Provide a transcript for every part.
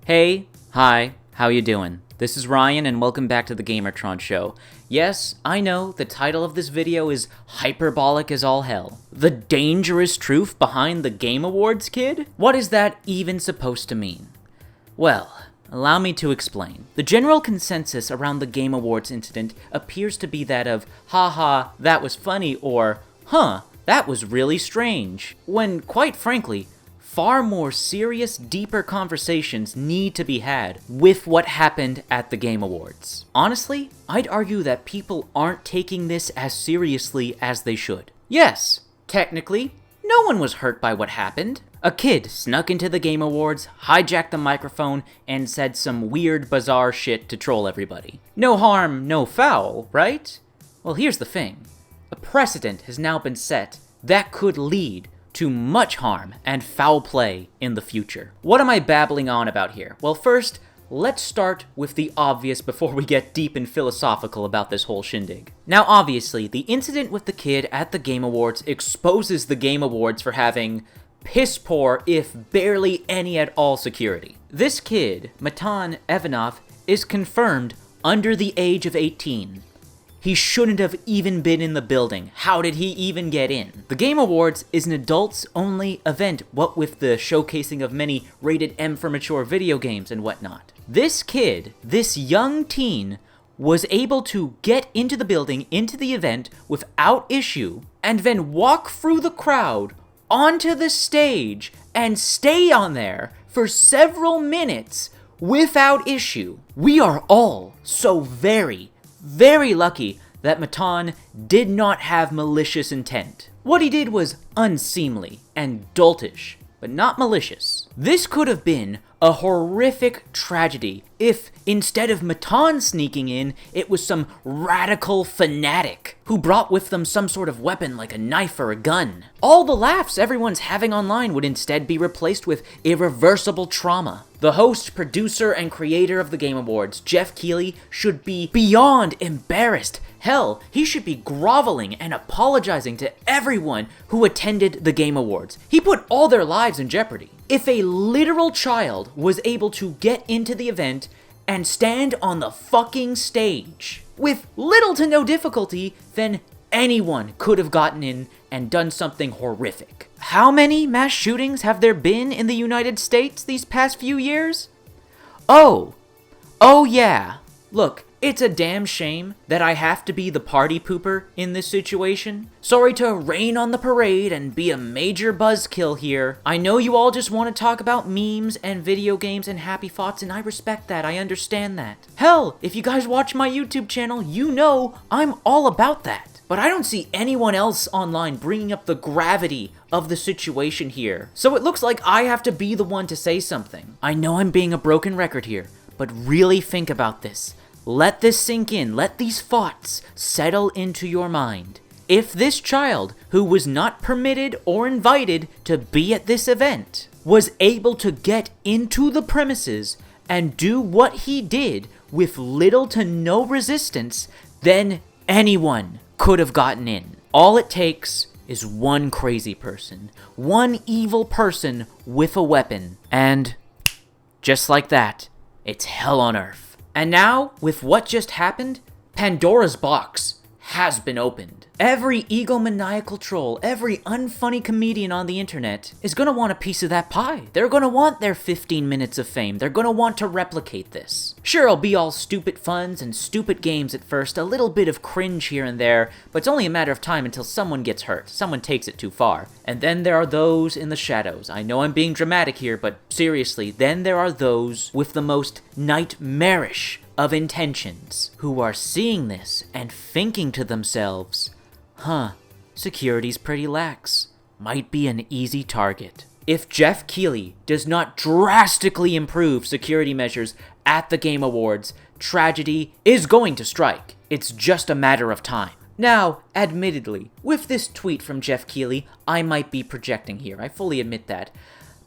Hey, hi, how you doing? This is Ryan and welcome back to the Gamertron Show. Yes, I know, the title of this video is hyperbolic as all hell. The dangerous truth behind the Game Awards, kid? What is that even supposed to mean? Well, allow me to explain. The general consensus around the Game Awards incident appears to be that of, haha, that was funny, or, huh, that was really strange. When, quite frankly, far more serious, deeper conversations need to be had with what happened at the Game Awards. Honestly, I'd argue that people aren't taking this as seriously as they should. Yes, technically, no one was hurt by what happened. A kid snuck into the Game Awards, hijacked the microphone, and said some weird, bizarre shit to troll everybody. No harm, no foul, right? Well, here's the thing. A precedent has now been set that could lead to much harm and foul play in the future. What am I babbling on about here? Well, first, let's start with the obvious before we get deep and philosophical about this whole shindig. Now, obviously, the incident with the kid at the Game Awards exposes the Game Awards for having piss poor, if barely any at all, security. This kid, Matan Evanov, is confirmed under the age of 18. He shouldn't have even been in the building. How did he even get in? The Game Awards is an adults-only event, what with the showcasing of many rated M for mature video games and whatnot. This kid, this young teen, was able to get into the building, into the event, without issue, and then walk through the crowd, onto the stage, and stay on there for several minutes without issue. We are all so very lucky that Matan did not have malicious intent. What he did was unseemly and doltish, but not malicious. This could have been a horrific tragedy if, instead of Matan sneaking in, it was some radical fanatic who brought with them some sort of weapon like a knife or a gun. All the laughs everyone's having online would instead be replaced with irreversible trauma. The host, producer, and creator of the Game Awards, Geoff Keighley, should be beyond embarrassed. Hell, he should be groveling and apologizing to everyone who attended the Game Awards. He put all their lives in jeopardy. If a literal child was able to get into the event and stand on the fucking stage with little to no difficulty, then anyone could have gotten in and done something horrific. How many mass shootings have there been in the United States these past few years? Oh yeah. Look, it's a damn shame that I have to be the party pooper in this situation. Sorry to rain on the parade and be a major buzzkill here. I know you all just want to talk about memes and video games and happy thoughts, and I respect that, I understand that. Hell, if you guys watch my YouTube channel, you know I'm all about that. But I don't see anyone else online bringing up the gravity of the situation here. So it looks like I have to be the one to say something. I know I'm being a broken record here, but really think about this. Let this sink in. Let these thoughts settle into your mind. If this child, who was not permitted or invited to be at this event, was able to get into the premises and do what he did with little to no resistance, then anyone could have gotten in. All it takes is one crazy person, one evil person with a weapon, and just like that, it's hell on earth. And now, with what just happened, Pandora's box has been opened. Every egomaniacal troll, every unfunny comedian on the internet is gonna want a piece of that pie. They're gonna want their 15 minutes of fame. They're gonna want to replicate this. Sure, it'll be all stupid funs and stupid games at first, a little bit of cringe here and there, but it's only a matter of time until someone gets hurt, someone takes it too far. And then there are those in the shadows. I know I'm being dramatic here, but seriously, then there are those with the most nightmarish of intentions who are seeing this and thinking to themselves, security's pretty lax. Might be an easy target. If Geoff Keighley does not drastically improve security measures at the Game Awards, tragedy is going to strike. It's just a matter of time. Now, admittedly, with this tweet from Geoff Keighley, I might be projecting here. I fully admit that.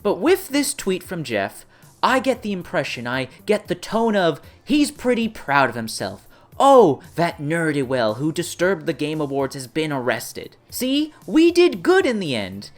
But with this tweet from Geoff, I get the impression, I get the tone of, he's pretty proud of himself. Oh, that ne'er-do-well who disturbed the Game Awards has been arrested. See, we did good in the end.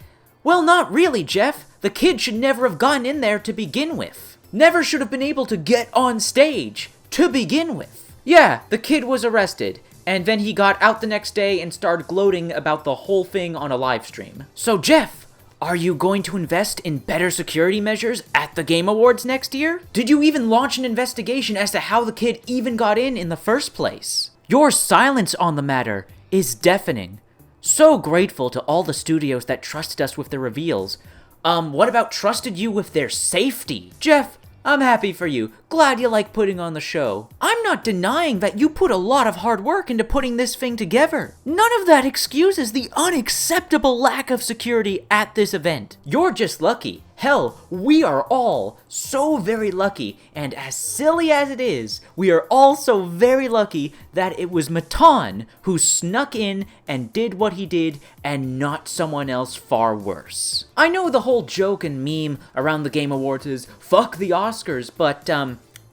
Well, not really, Geoff. The kid should never have gotten in there to begin with. never should have been able to get on stage to begin with. Yeah, the kid was arrested, and then he got out the next day and started gloating about the whole thing on a live stream. So Jeff, are you going to invest in better security measures at the Game Awards next year? Did you even launch an investigation as to how the kid even got in the first place? Your silence on the matter is deafening. So grateful to all the studios that trusted us with their reveals. What about trusted you with their safety? Jeff, I'm happy for you. Glad you like putting on the show. I'm not denying that you put a lot of hard work into putting this thing together. None of that excuses the unacceptable lack of security at this event. You're just lucky. Hell, we are all so very lucky, and as silly as it is, we are also very lucky that it was Matan who snuck in and did what he did and not someone else far worse. I know the whole joke and meme around the Game Awards is, fuck the Oscars, but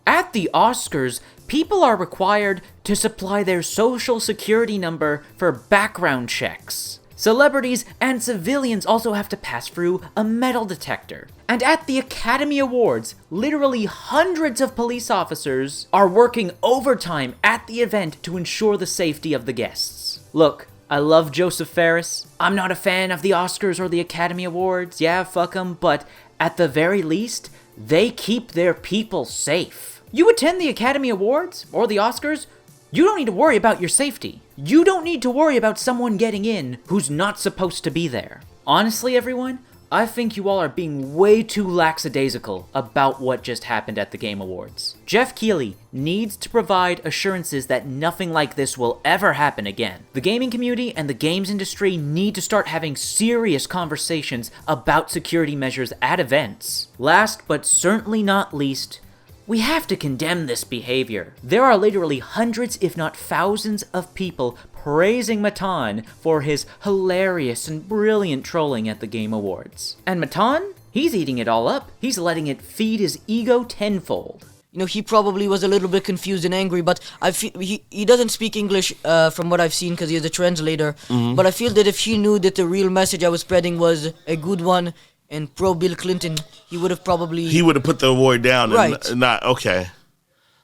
at the Oscars, people are required to supply their social security number for background checks. Celebrities and civilians also have to pass through a metal detector. And at the Academy Awards, literally hundreds of police officers are working overtime at the event to ensure the safety of the guests. Look, I love Joseph Fares. I'm not a fan of the Oscars or the Academy Awards. Yeah, fuck them. But at the very least, they keep their people safe. You attend the Academy Awards or the Oscars, you don't need to worry about your safety. You don't need to worry about someone getting in who's not supposed to be there. Honestly, everyone, I think you all are being way too lackadaisical about what just happened at the Game Awards. Jeff Keighley needs to provide assurances that nothing like this will ever happen again. The gaming community and the games industry need to start having serious conversations about security measures at events. Last but certainly not least, we have to condemn this behavior. There are literally hundreds, if not thousands, of people praising Matan for his hilarious and brilliant trolling at the Game Awards. And Matan? He's eating it all up. He's letting it feed his ego tenfold. You know, he probably was a little bit confused and angry, but I feel he doesn't speak English from what I've seen because he is a translator. But I feel that if he knew that the real message I was spreading was a good one, and pro Bill Clinton, he would have put the award down. Right. And not, okay.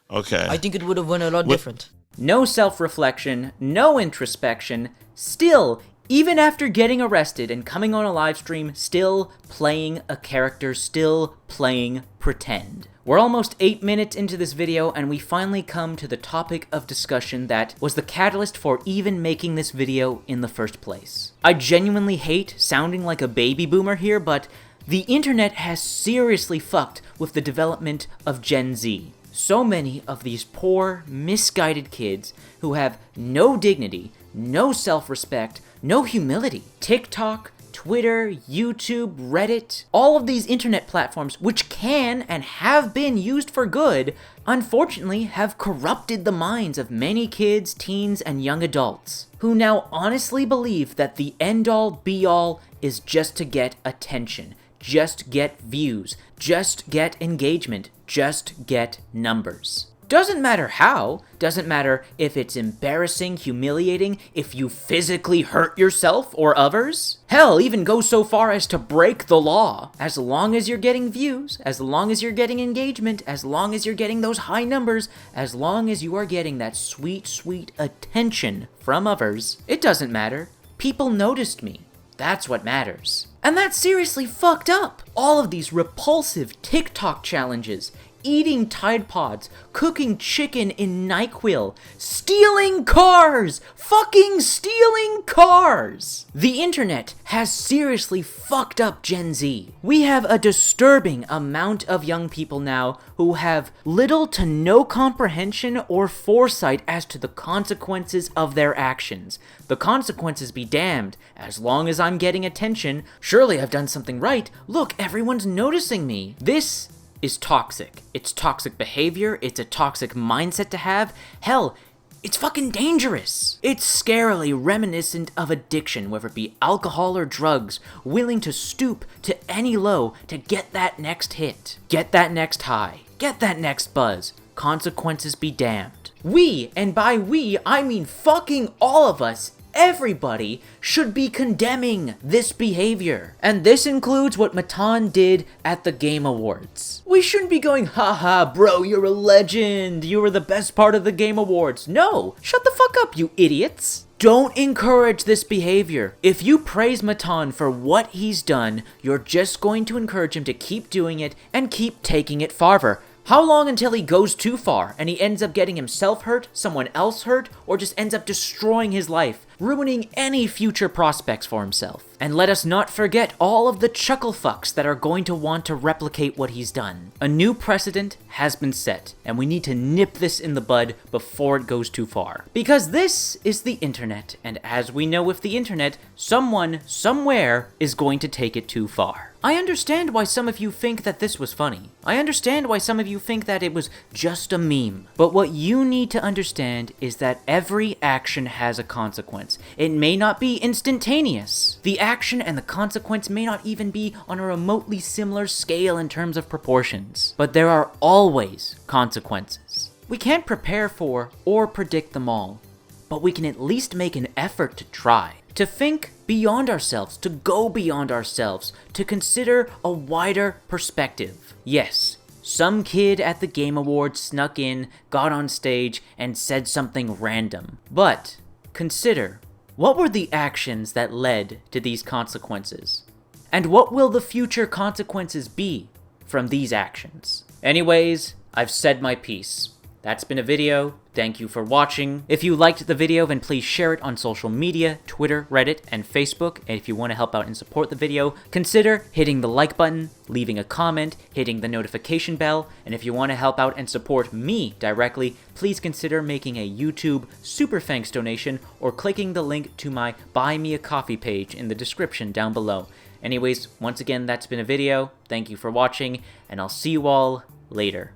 I think it would have went a lot different. No self-reflection, no introspection, still, even after getting arrested and coming on a live stream, still playing a character, still playing pretend. We're almost 8 minutes into this video, and we finally come to the topic of discussion that was the catalyst for even making this video in the first place. I genuinely hate sounding like a baby boomer here, but the internet has seriously fucked with the development of Gen Z. So many of these poor, misguided kids who have no dignity, no self-respect, no humility. TikTok, Twitter, YouTube, Reddit, all of these internet platforms, which can and have been used for good, unfortunately have corrupted the minds of many kids, teens, and young adults, who now honestly believe that the end-all, be-all is just to get attention, just get views, just get engagement, just get numbers. Doesn't matter how, doesn't matter if it's embarrassing, humiliating, if you physically hurt yourself or others. Hell, even go so far as to break the law. As long as you're getting views, as long as you're getting engagement, as long as you're getting those high numbers, as long as you are getting that sweet, sweet attention from others, it doesn't matter. People noticed me. That's what matters. And that's seriously fucked up. All of these repulsive TikTok challenges, eating Tide Pods, cooking chicken in NyQuil, stealing cars! Fucking stealing cars! The internet has seriously fucked up Gen Z. We have a disturbing amount of young people now who have little to no comprehension or foresight as to the consequences of their actions. The consequences be damned. As long as I'm getting attention, surely I've done something right. Look, everyone's noticing me. This is toxic. It's toxic behavior. It's a toxic mindset to have. Hell, it's fucking dangerous. It's scarily reminiscent of addiction, whether it be alcohol or drugs, willing to stoop to any low to get that next hit, get that next high, get that next buzz. Consequences be damned. We, and by we, I mean fucking all of us, everybody should be condemning this behavior. And this includes what Matan did at the Game Awards. We shouldn't be going, haha, bro, you're a legend. You were the best part of the Game Awards. No, shut the fuck up, you idiots. Don't encourage this behavior. If you praise Matan for what he's done, you're just going to encourage him to keep doing it and keep taking it farther. How long until he goes too far and he ends up getting himself hurt, someone else hurt, or just ends up destroying his life, ruining any future prospects for himself? And let us not forget all of the chuckle fucks that are going to want to replicate what he's done. A new precedent has been set, and we need to nip this in the bud before it goes too far. Because this is the internet, and as we know with the internet, someone, somewhere, is going to take it too far. I understand why some of you think that this was funny. I understand why some of you think that it was just a meme. But what you need to understand is that every action has a consequence. It may not be instantaneous. The action and the consequence may not even be on a remotely similar scale in terms of proportions. But there are always consequences. We can't prepare for or predict them all, but we can at least make an effort to try. To think beyond ourselves, to go beyond ourselves, to consider a wider perspective. Yes, some kid at the Game Awards snuck in, got on stage, and said something random. But consider, what were the actions that led to these consequences? And what will the future consequences be from these actions? Anyways, I've said my piece. That's been a video. Thank you for watching. If you liked the video, then please share it on social media, Twitter, Reddit, and Facebook. And if you want to help out and support the video, consider hitting the like button, leaving a comment, hitting the notification bell. And if you want to help out and support me directly, please consider making a YouTube Super Thanks donation or clicking the link to my Buy Me a Coffee page in the description down below. Anyways, once again, that's been a video. Thank you for watching, and I'll see you all later.